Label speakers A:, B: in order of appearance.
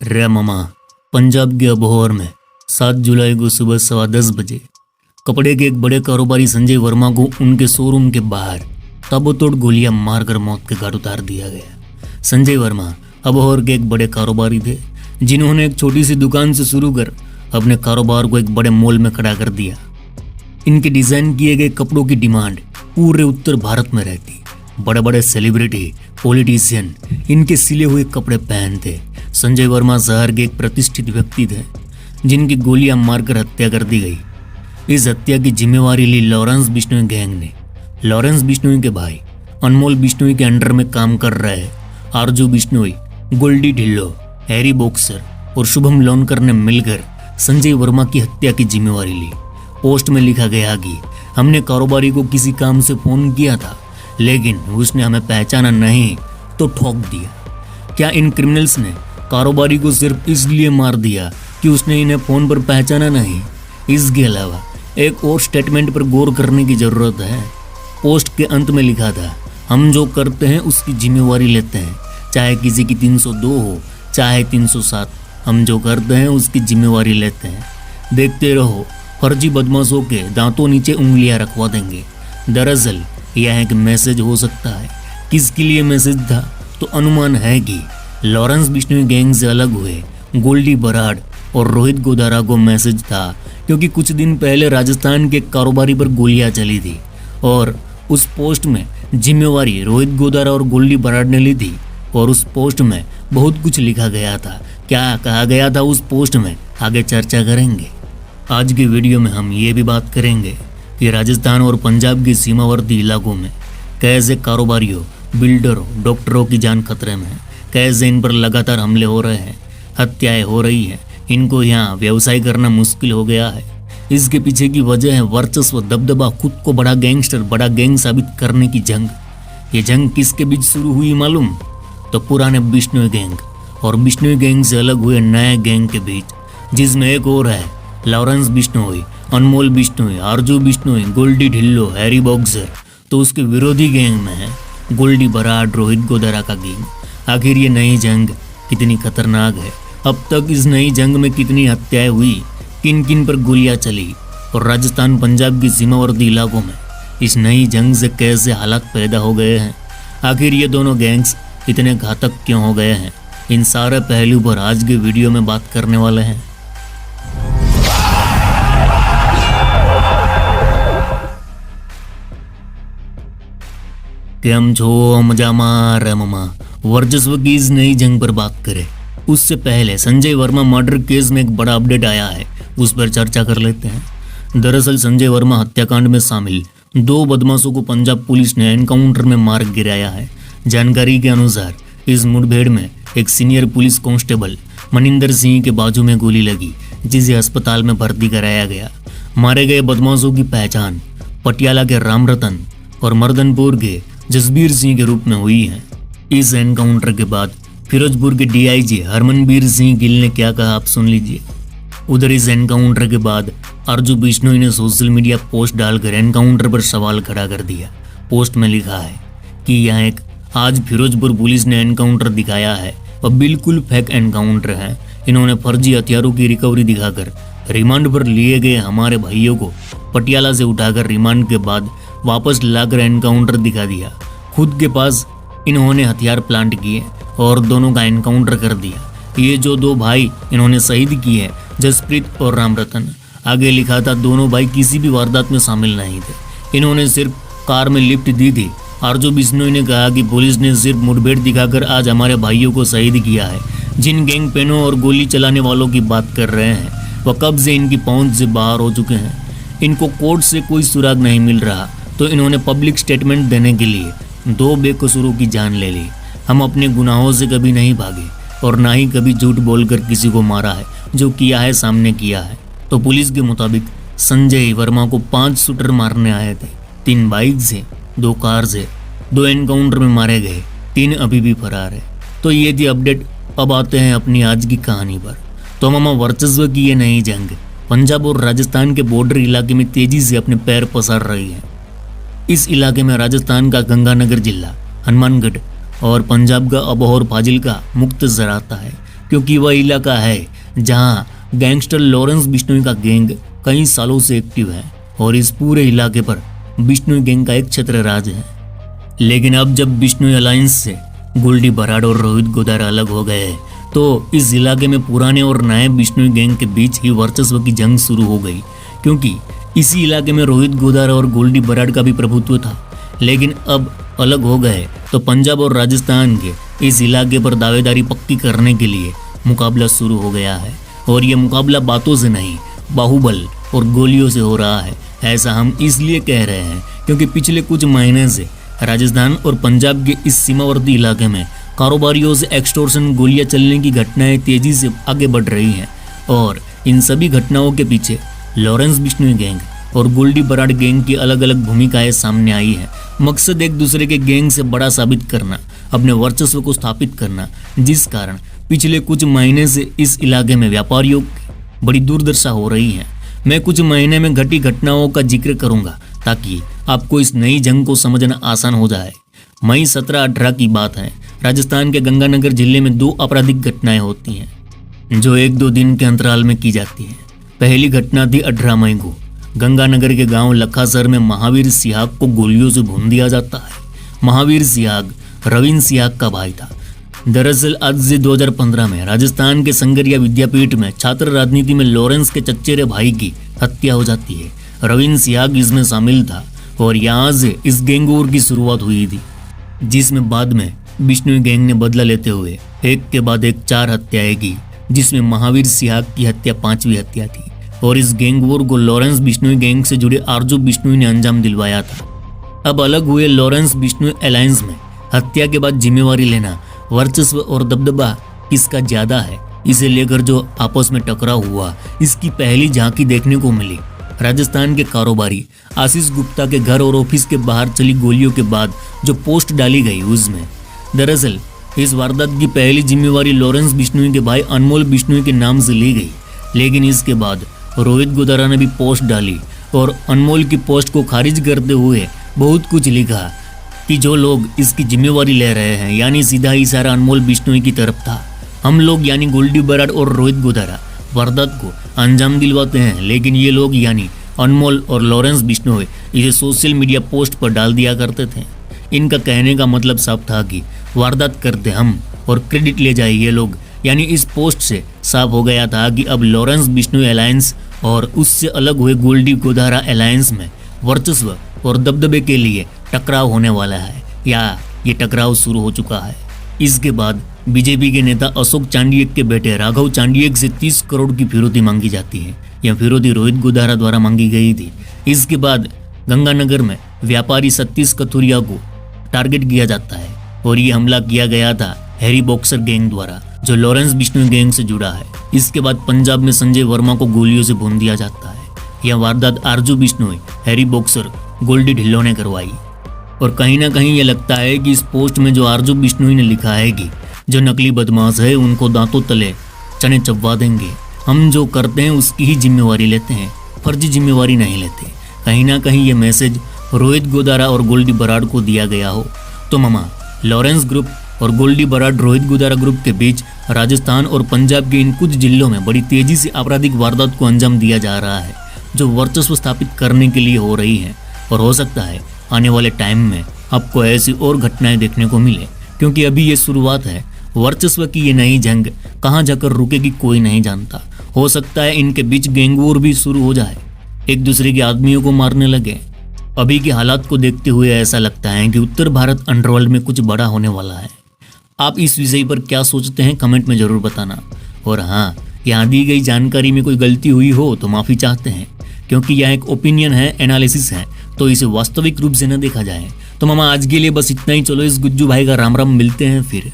A: रे मामा, पंजाब के अबोहर में 7 जुलाई को सुबह 10:15 बजे कपड़े के एक बड़े कारोबारी संजय वर्मा को उनके शोरूम के बाहर ताबड़तोड़ गोलियां मारकर मौत के घाट उतार दिया गया। संजय वर्मा अबोहर के एक बड़े कारोबारी थे जिन्होंने एक छोटी सी दुकान से शुरू कर अपने कारोबार को एक बड़े मॉल में खड़ा कर दिया। इनके डिजाइन किए गए कपड़ों की डिमांड पूरे उत्तर भारत में रहती। बड़े बड़े सेलिब्रिटी, पॉलिटिशियन इनके सिले हुए कपड़े पहनते। संजय वर्मा शहर के एक प्रतिष्ठित व्यक्ति थे जिनकी गोलियां मारकर हत्या कर दी गई। इस हत्या की जिम्मेवारी ली लॉरेंस बिश्नोई गैंग ने। लॉरेंस बिश्नोई के भाई अनमोल बिश्नोई के अंडर में काम कर रहे आरजू बिश्नोई, गोल्डी ढिल्लो, हैरी बॉक्सर और शुभम लोनकर ने मिलकर संजय वर्मा की हत्या की जिम्मेवारी ली। पोस्ट में लिखा गया कि हमने कारोबारी को किसी काम से फोन किया था लेकिन उसने हमें पहचाना नहीं तो ठोक दिया। क्या इन क्रिमिनल्स ने कारोबारी को सिर्फ इसलिए मार दिया कि उसने इन्हें फोन पर पहचाना नहीं? इसके अलावा एक और स्टेटमेंट पर गौर करने की जरूरत है। पोस्ट के अंत में लिखा था, हम जो करते हैं उसकी जिम्मेवारी लेते हैं, चाहे किसी की 302 हो चाहे 307, हम जो करते हैं उसकी जिम्मेवारी लेते हैं। देखते रहो, फर्जी बदमाशों के दांतों नीचे उंगलियां रखवा देंगे। दरअसल यह एक मैसेज हो सकता है। किसके लिए मैसेज था? तो अनुमान है कि लॉरेंस बिश्नोई गैंग से अलग हुए गोल्डी बराड़ और रोहित गोदारा को मैसेज था, क्योंकि कुछ दिन पहले राजस्थान के कारोबारी पर गोलियां चली थी और उस पोस्ट में जिम्मेवारी रोहित गोदारा और गोल्डी बराड़ ने ली थी। और उस पोस्ट में बहुत कुछ लिखा गया था। क्या कहा गया था उस पोस्ट में, आगे चर्चा करेंगे। आज की वीडियो में हम ये भी बात करेंगे कि राजस्थान और पंजाब के सीमावर्ती इलाकों में कैसे कारोबारियों, बिल्डरों, डॉक्टरों की जान खतरे में है, कैसे इन पर लगातार हमले हो रहे हैं, हत्याएं हो रही हैं, इनको यहाँ व्यवसाय करना मुश्किल हो गया है। इसके पीछे की वजह है वर्चस्व, दबदबा, खुद को बड़ा गैंगस्टर, बड़ा गैंग साबित करने की जंग। ये जंग किसके बीच शुरू हुई मालूम? तो पुराने बिश्नोई गैंग और बिश्नोई गैंग से अलग हुए नए गैंग के बीच, जिसमें एक और है लॉरेंस बिश्नोई, अनमोल बिश्नोई, आरजू बिश्नोई, गोल्डी ढिल्लो, हैरी बॉक्सर। तो उसके विरोधी गैंग में है गोल्डी बराड़, रोहित गोदारा का गैंग। आखिर ये नई जंग कितनी खतरनाक है? अब तक इस नई जंग में कितनी हत्याएं हुई, किन किन पर गोलियां चली और राजस्थान पंजाब के सीमावर्ती इलाकों में इस नई जंग से कैसे हालात पैदा हो गए हैं? आखिर ये दोनों गैंग्स इतने घातक क्यों हो गए हैं? इन सारे पहलू पर आज के वीडियो में बात करने वाले हैं। केम छो मजामा रे मामा, वर्चस्व की इस नई जंग पर बात करें उससे पहले संजय वर्मा मर्डर केस में एक बड़ा अपडेट आया है, उस पर चर्चा कर लेते हैं। दरअसल संजय वर्मा हत्याकांड में शामिल 2 बदमाशों को पंजाब पुलिस ने एनकाउंटर में मार गिराया है। जानकारी के अनुसार इस मुठभेड़ में एक senior police constable Maninder Singh के बाजू में गोली लगी, जिसे अस्पताल में भर्ती कराया गया। मारे गए बदमाशों की पहचान पटियाला के रामरतन और मर्दनपुर के जसबीर सिंह के रूप में हुई है। इस एनकाउंटर के बाद फिरोजपुर के डीआईजी हरमनबीर सिंह गिल ने क्या कहा, आप सुन लीजिए। उधर इस एनकाउंटर के बाद आरजू बिश्नोई ने सोशल मीडिया पोस्ट डालकर एनकाउंटर पर सवाल खड़ा कर दिया। पोस्ट में लिखा है कि यह एक आज फिरोजपुर पुलिस ने एनकाउंटर दिखाया है वह बिल्कुल फेक एनकाउंटर है। इन्होंने फर्जी हथियारों की रिकवरी दिखाकर रिमांड पर लिए गए हमारे भाइयों को पटियाला से उठाकर रिमांड के बाद वापस लाकर एनकाउंटर दिखा दिया। खुद के पास इन्होंने हथियार प्लांट किए और दोनों का एनकाउंटर कर दिया। ये जो 2 भाई इन्होंने शहीद किए, जसप्रीत और रामरतन, आगे लिखा था दोनों भाई किसी भी वारदात में शामिल नहीं थे, इन्होंने सिर्फ कार में लिफ्ट दी थी। आरजू बिश्नोई ने कहा कि पुलिस ने सिर्फ मुठभेड़ दिखाकर आज हमारे भाइयों को शहीद किया है। जिन गैंग पेनों और गोली चलाने वालों की बात कर रहे हैं वह कब से इनकी पहुंच से बाहर हो चुके हैं। इनको कोर्ट से कोई सुराग नहीं मिल रहा तो इन्होंने पब्लिक स्टेटमेंट देने के लिए 2 बेकसूरों की जान ले ली। हम अपने गुनाहों से कभी नहीं भागे और ना ही कभी झूठ बोलकर किसी को मारा है। जो किया है सामने किया है। तो पुलिस के मुताबिक संजय वर्मा को 5 शूटर मारने आए थे। 3 बाइक से, 2 कार से, 2 एनकाउंटर में मारे गए, 3 अभी भी फरार है। तो ये थी अपडेट। अब आते हैं अपनी आज की कहानी पर। तो मामा, वर्चस्व की ये नई जंग पंजाब और राजस्थान के बॉर्डर इलाके में तेजी से अपने पैर पसार रही है। इस इलाके में राजस्थान का गंगानगर जिला, हनुमानगढ़ और पंजाब का अबोहर फाजिल का मुख्तसर आता है। क्योंकि वह इलाका है जहां गैंगस्टर लॉरेंस बिश्नोई का गैंग कई सालों से एक्टिव है और इस पूरे इलाके पर बिश्नोई गैंग का एक छत्र राज है। लेकिन अब जब बिश्नोई अलायंस से गोल्डी बराड़ और रोहित गोदारा अलग हो गए तो इस इलाके में पुराने और नए बिश्नोई गैंग के बीच ही वर्चस्व की जंग शुरू हो गई, क्योंकि इसी इलाके में रोहित गोदारा और गोल्डी बराड़ का भी प्रभुत्व था। लेकिन अब अलग हो गए तो पंजाब और राजस्थान के इस इलाके पर दावेदारी पक्की करने के लिए मुकाबला शुरू हो गया है। और ये मुकाबला बातों से नहीं, बाहुबल और गोलियों से हो रहा है। ऐसा हम इसलिए कह रहे हैं क्योंकि पिछले कुछ महीने से राजस्थान और पंजाब के इस सीमावर्ती इलाके में कारोबारियों से एक्सटॉर्शन गोलियां चलने की घटनाएं तेजी से आगे बढ़ रही हैं। और इन सभी घटनाओं के पीछे लॉरेंस बिश्नोई गैंग और गोल्डी बराड़ गैंग की अलग अलग भूमिकाएं सामने आई हैं। मकसद एक दूसरे के गैंग से बड़ा साबित करना, अपने वर्चस्व को स्थापित करना, जिस कारण पिछले कुछ महीने से इस इलाके में व्यापारियों की बड़ी दुर्दशा हो रही है। मैं कुछ महीने में घटी घटनाओं का जिक्र करूंगा ताकि आपको इस नई जंग को समझना आसान हो जाए। मई 17-18 की बात है। राजस्थान के गंगानगर जिले में 2 आपराधिक घटनाएं होती हैं जो 1-2 दिन के अंतराल में की जाती हैं। पहली घटना थी 18 मई को। गंगानगर के गांव लखासर में महावीर सिहाग को गोलियों से भून दिया जाता है। महावीर सिहाग रविंद्र सिहाग का भाई था। दरअसल आज से 2015 में राजस्थान के संगरिया विद्यापीठ में छात्र राजनीति में लॉरेंस के चचेरे भाई की हत्या हो जाती है। रविंद्र सिहाग इसमें शामिल था और यहाँ से इस गैंग वॉर की शुरुआत हुई थी, जिसमें बाद में बिश्नोई गैंग ने बदला लेते हुए एक के बाद एक 4 हत्याएं की, जिसमें महावीर सिहाग की हत्या 5वीं हत्या थी। और इस गैंग वॉर को लॉरेंस बिश्नोई गैंग से जुड़े आरजू बिश्नोई ने अंजाम दिलवाया था। अब अलग हुए लॉरेंस बिश्नोई अलायंस में हत्या के बाद जिम्मेवारी लेना, वर्चस्व और दबदबा किसका ज्यादा है, इसे लेकर जो आपस में टकराव हुआ, इसकी पहली झांकी देखने को मिली राजस्थान के कारोबारी आशीष गुप्ता के घर और ऑफिस के बाहर चली गोलियों के बाद जो पोस्ट डाली गई उसमें। दरअसल इस वारदात की पहली जिम्मेवारी लॉरेंस बिश्नोई के भाई अनमोल बिश्नोई के नाम से ली गई, लेकिन इसके बाद रोहित गोदारा ने भी पोस्ट डाली और अनमोल की पोस्ट को खारिज करते हुए बहुत कुछ लिखा कि जो लोग इसकी जिम्मेवारी ले रहे हैं, यानी सीधा इशारा अनमोल बिश्नोई की तरफ था। हम लोग यानी गोल्डी बराड़ और रोहित गोदारा वारदात को अंजाम दिलवाते हैं, लेकिन ये लोग यानी अनमोल और लॉरेंस बिश्नोई इसे सोशल मीडिया पोस्ट पर डाल दिया करते थे। इनका कहने का मतलब साफ था कि वारदात करते हम और क्रेडिट ले जाए ये लोग। यानी इस पोस्ट से साफ हो गया था कि अब लॉरेंस बिश्नोई अलायंस और उससे अलग हुए गोल्डी गोदारा अलायंस में वर्चस्व और दबदबे के लिए टकराव होने वाला है, या ये टकराव शुरू हो चुका है। इसके बाद बीजेपी के नेता अशोक चांडियक के बेटे राघव चांडियक से 30 करोड़ की फिरौती मांगी जाती है। यह फिरौती रोहित गोदारा द्वारा मांगी गई थी। इसके बाद गंगानगर में व्यापारी सतीश कथुरिया को टारगेट किया जाता है और ये हमला किया गया था हैरी बॉक्सर गैंग द्वारा, जो लॉरेंस बिश्नोई गैंग से जुड़ा है। इसके बाद पंजाब में संजय वर्मा को गोलियों से भून दिया जाता है। यह वारदात आरजू बिश्नोई, हैरी बॉक्सर, गोल्डी ढिल्लों ने करवाई। और कहीं ना कहीं ये लगता है कि इस पोस्ट में जो आरजू बिश्नोई ने लिखा है कि जो नकली बदमाश है उनको दांतों तले चने चबवा देंगे, हम जो करते हैं उसकी ही जिम्मेवारी लेते हैं, फर्जी जिम्मेवारी नहीं लेते। कहीं ना कहीं ये मैसेज रोहित गोदारा और गोल्डी बराड़ को दिया गया हो। तो मामा, लॉरेंस ग्रुप और गोल्डी बराड़ रोहित गोदारा ग्रुप के बीच राजस्थान और पंजाब के इन कुछ जिलों में बड़ी तेजी से आपराधिक वारदात को अंजाम दिया जा रहा है, जो वर्चस्व स्थापित करने के लिए हो रही है। और हो सकता है आने वाले टाइम में आपको ऐसी और घटनाएं देखने को मिले, क्योंकि अभी ये शुरुआत है। वर्चस्व की ये नई जंग कहाँ जाकर रुकेगी कोई नहीं जानता। हो सकता है इनके बीच गैंग वॉर भी शुरू हो जाए, एक दूसरे के आदमियों को मारने लगे। अभी के हालात को देखते हुए ऐसा लगता है कि उत्तर भारत अंडरवर्ल्ड में कुछ बड़ा होने वाला है। आप इस विषय पर क्या सोचते हैं कमेंट में ज़रूर बताना। और हाँ, यहाँ दी गई जानकारी में कोई गलती हुई हो तो माफ़ी चाहते हैं, क्योंकि यह एक ओपिनियन है, एनालिसिस है, तो इसे वास्तविक रूप से न देखा जाए। तो मामा आज के लिए बस इतना ही। चलो इस गुज्जू भाई का राम राम, मिलते हैं फिर।